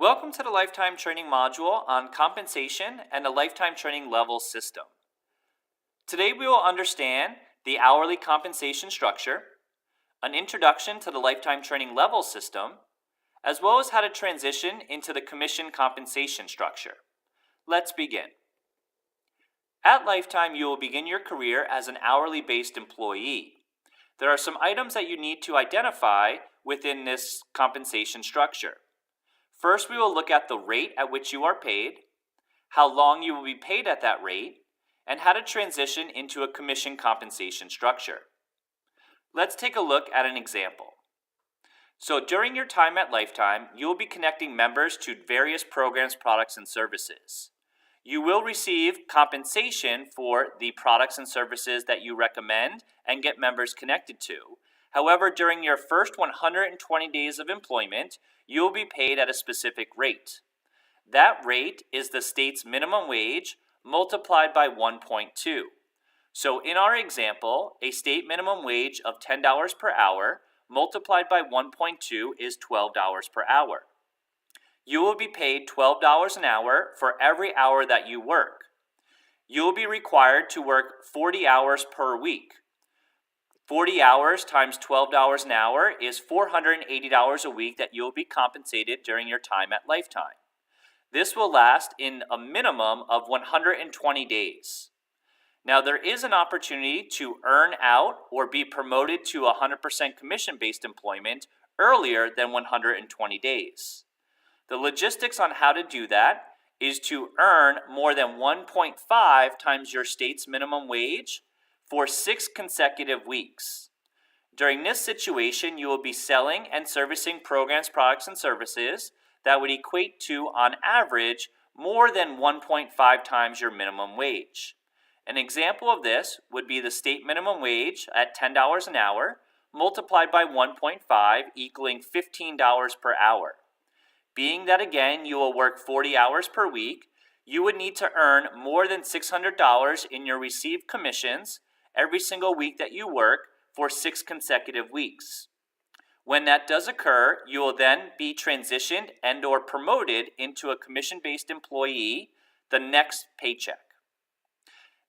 Welcome to the Lifetime Training module on compensation and the Lifetime Training level system. Today we will understand the hourly compensation structure, an introduction to the Lifetime Training level system, as well as how to transition into the commission compensation structure. Let's begin. At Lifetime, you will begin your career as an hourly based employee. There are some items that you need to identify within this compensation structure. First, we will look at the rate at which you are paid, how long you will be paid at that rate, and how to transition into a commission compensation structure. Let's take a look at an example. So during your time at Lifetime, you will be connecting members to various programs, products, and services. You will receive compensation for the products and services that you recommend and get members connected to. However, during your first 120 days of employment, you will be paid at a specific rate. That rate is the state's minimum wage multiplied by 1.2. So in our example, a state minimum wage of $10 per hour multiplied by 1.2 is $12 per hour. You will be paid $12 an hour for every hour that you work. You will be required to work 40 hours per week. 40 hours times $12 an hour is $480 a week that you'll be compensated during your time at Lifetime. This will last in a minimum of 120 days. Now, there is an opportunity to earn out or be promoted to 100% commission-based employment earlier than 120 days. The logistics on how to do that is to earn more than 1.5 times your state's minimum wage for 6 consecutive weeks. During this situation, you will be selling and servicing programs, products, and services that would equate to, on average, more than 1.5 times your minimum wage. An example of this would be the state minimum wage at $10 an hour multiplied by 1.5 equaling $15 per hour. Being that again, you will work 40 hours per week, you would need to earn more than $600 in your received commissions every single week that you work for 6 consecutive weeks. When that does occur, you will then be transitioned and or promoted into a commission-based employee the next paycheck.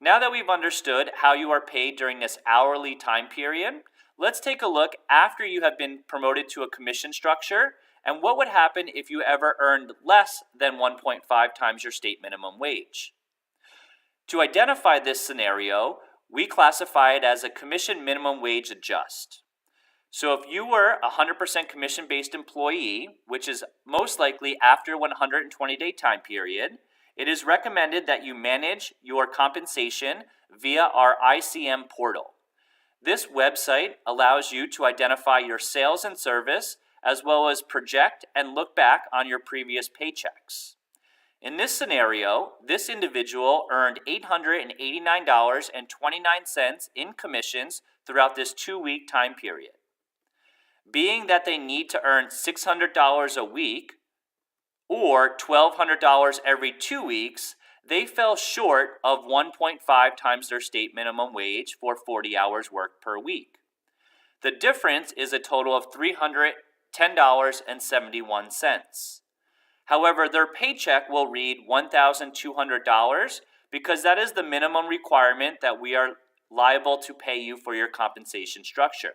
Now that we've understood how you are paid during this hourly time period, let's take a look after you have been promoted to a commission structure and what would happen if you ever earned less than 1.5 times your state minimum wage. To identify this scenario, we classify it as a commission minimum wage adjust. So if you were a 100% commission-based employee, which is most likely after 120-day time period, it is recommended that you manage your compensation via our ICM portal. This website allows you to identify your sales and service as well as project and look back on your previous paychecks. In this scenario, this individual earned $889.29 in commissions throughout this 2-week time period. Being that they need to earn $600 a week or $1,200 every 2 weeks, they fell short of 1.5 times their state minimum wage for 40 hours worked per week. The difference is a total of $310.71. However, their paycheck will read $1,200 because that is the minimum requirement that we are liable to pay you for your compensation structure.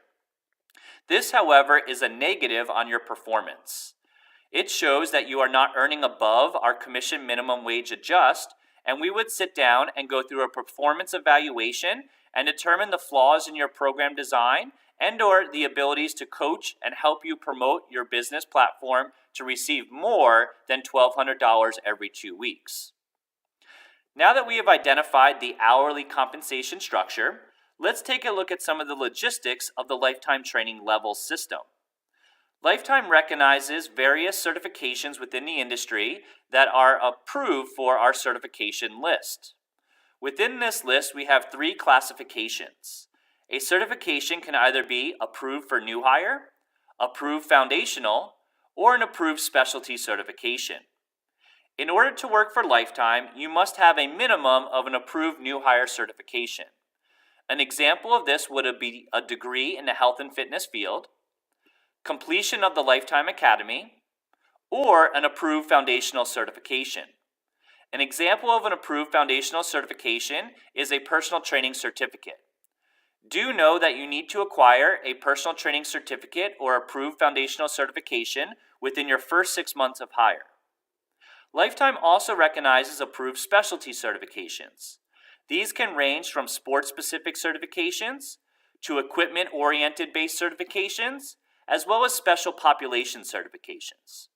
This, however, is a negative on your performance. It shows that you are not earning above our commission minimum wage adjust, and we would sit down and go through a performance evaluation and determine the flaws in your program design and or the abilities to coach and help you promote your business platform to receive more than $1,200 every 2 weeks. Now that we have identified the hourly compensation structure, let's take a look at some of the logistics of the Lifetime Training level system. Lifetime recognizes various certifications within the industry that are approved for our certification list. Within this list, we have 3 classifications. A certification can either be approved for new hire, approved foundational, or an approved specialty certification. In order to work for Lifetime, you must have a minimum of an approved new hire certification. An example of this would be a degree in the health and fitness field, completion of the Lifetime Academy, or an approved foundational certification. An example of an approved foundational certification is a personal training certificate. Do know that you need to acquire a personal training certificate or approved foundational certification within your first 6 months of hire. Lifetime also recognizes approved specialty certifications. These can range from sport-specific certifications to equipment-oriented based certifications, as well as special population certifications.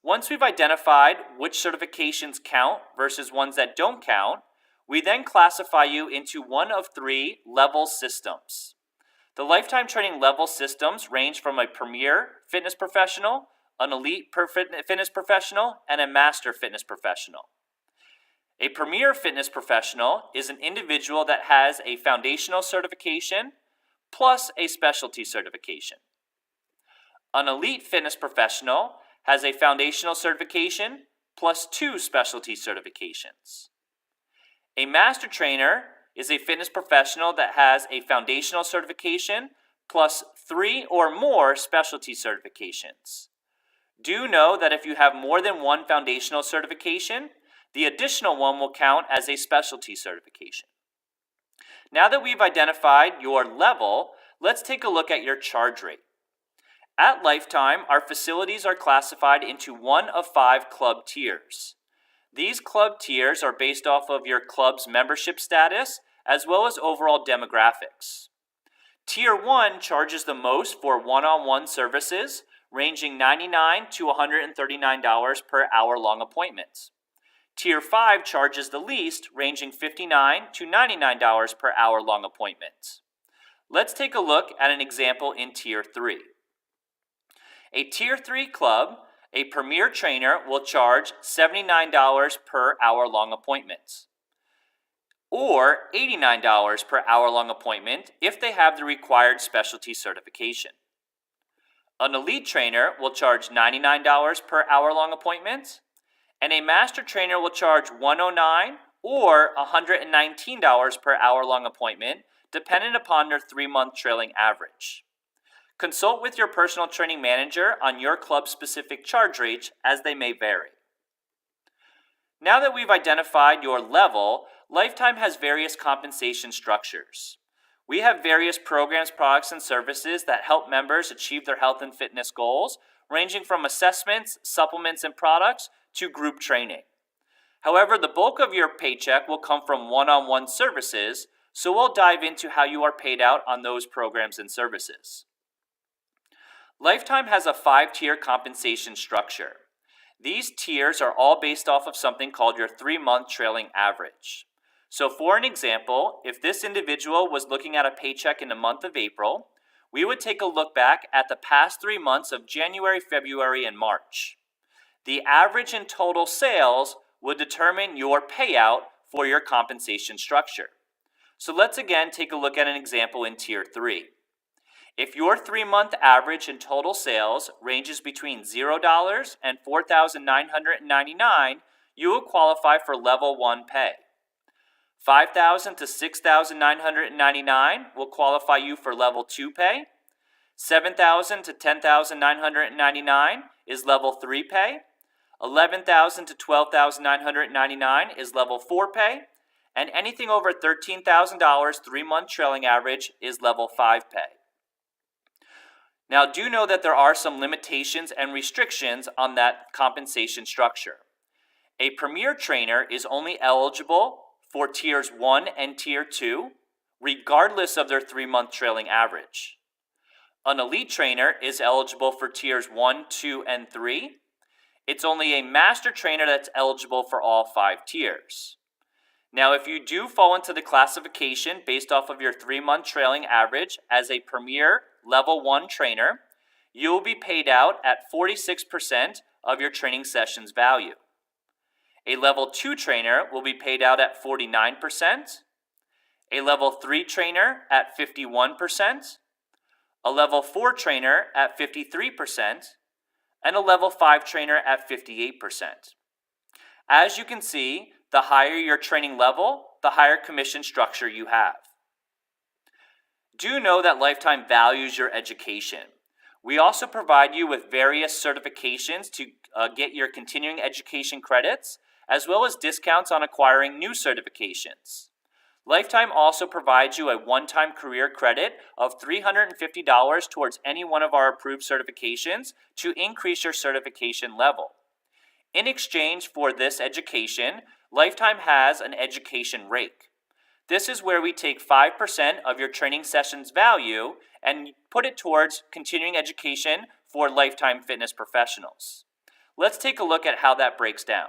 Once we've identified which certifications count versus ones that don't count, we then classify you into one of 3 level systems. The Lifetime Training level systems range from a Premier Fitness Professional, an Elite Fitness Professional, and a Master Fitness Professional. A Premier Fitness Professional is an individual that has a foundational certification plus a specialty certification. An Elite Fitness Professional has a foundational certification plus 2 specialty certifications. A Master Trainer is a fitness professional that has a foundational certification plus 3 or more specialty certifications. Do know that if you have more than one foundational certification, the additional one will count as a specialty certification. Now that we've identified your level, let's take a look at your charge rate. At Lifetime, our facilities are classified into one of 5 club tiers. These club tiers are based off of your club's membership status as well as overall demographics. Tier 1 charges the most for one-on-one services, ranging $99 to $139 per hour-long appointments. Tier 5 charges the least, ranging $59 to $99 per hour-long appointments. Let's take a look at an example in Tier 3. A Tier 3 club, a Premier Trainer will charge $79 per hour-long appointment, or $89 per hour-long appointment if they have the required specialty certification. An Elite Trainer will charge $99 per hour-long appointment, and a Master Trainer will charge $109 or $119 per hour-long appointment, dependent upon their 3-month trailing average. Consult with your personal training manager on your club-specific charge rates as they may vary. Now that we've identified your level, Lifetime has various compensation structures. We have various programs, products, and services that help members achieve their health and fitness goals, ranging from assessments, supplements, and products to group training. However, the bulk of your paycheck will come from one-on-one services, so we'll dive into how you are paid out on those programs and services. Lifetime has a 5-tier compensation structure. These tiers are all based off of something called your 3-month trailing average. So for an example, if this individual was looking at a paycheck in the month of April, we would take a look back at the past 3 months of January, February, and March. The average in total sales would determine your payout for your compensation structure. So let's again take a look at an example in Tier 3. If your 3-month average in total sales ranges between $0 and $4,999, you will qualify for Level 1 pay. $5,000 to $6,999 will qualify you for Level 2 pay. $7,000 to $10,999 is Level 3 pay. $11,000 to $12,999 is Level 4 pay. And anything over $13,000 3-month trailing average is Level 5 pay. Now, do know that there are some limitations and restrictions on that compensation structure. A Premier Trainer is only eligible for Tiers 1 and Tier 2, regardless of their 3-month trailing average. An Elite Trainer is eligible for Tiers 1, 2, and 3. It's only a Master Trainer that's eligible for all 5 tiers. Now, if you do fall into the classification based off of your 3-month trailing average as a Premier Level 1 Trainer, you will be paid out at 46% of your training session's value. A Level 2 Trainer will be paid out at 49%, a Level 3 Trainer at 51%, a Level 4 Trainer at 53%, and a Level 5 Trainer at 58%. As you can see, the higher your training level, the higher commission structure you have. Do know that Lifetime values your education. We also provide you with various certifications to get your continuing education credits, as well as discounts on acquiring new certifications. Lifetime also provides you a one-time career credit of $350 towards any one of our approved certifications to increase your certification level. In exchange for this education, Lifetime has an education rake. This is where we take 5% of your training session's value and put it towards continuing education for Lifetime Fitness professionals. Let's take a look at how that breaks down.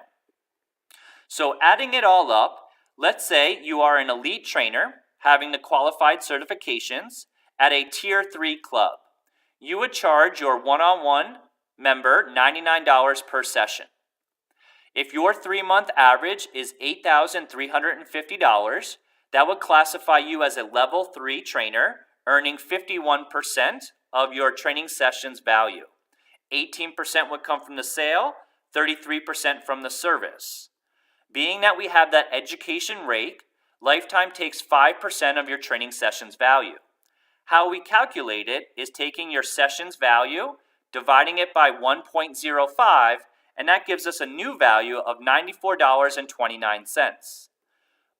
So adding it all up, let's say you are an elite trainer having the qualified certifications at a Tier 3 club. You would charge your one-on-one member $99 per session. If your 3-month average is $8,350, that would classify you as a level 3 trainer, earning 51% of your training session's value. 18% would come from the sale, 33% from the service. Being that we have that education rake, Lifetime takes 5% of your training session's value. How we calculate it is taking your session's value, dividing it by 1.05, and that gives us a new value of $94.29.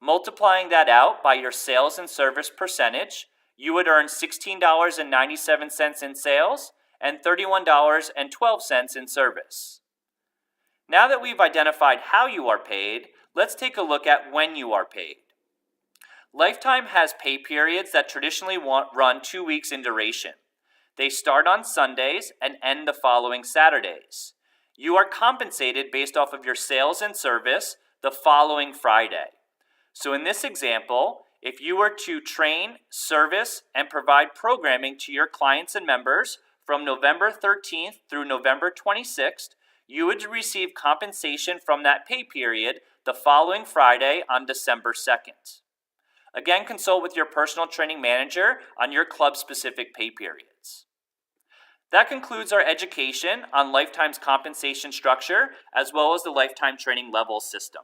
Multiplying that out by your sales and service percentage, you would earn $16.97 in sales and $31.12 in service. Now that we've identified how you are paid, let's take a look at when you are paid. Lifetime has pay periods that traditionally run 2 weeks in duration. They start on Sundays and end the following Saturdays. You are compensated based off of your sales and service the following Friday. So in this example, if you were to train, service, and provide programming to your clients and members from November 13th through November 26th, you would receive compensation from that pay period the following Friday on December 2nd. Again, consult with your personal training manager on your club-specific pay periods. That concludes our education on Lifetime's compensation structure as well as the Lifetime Training Level system.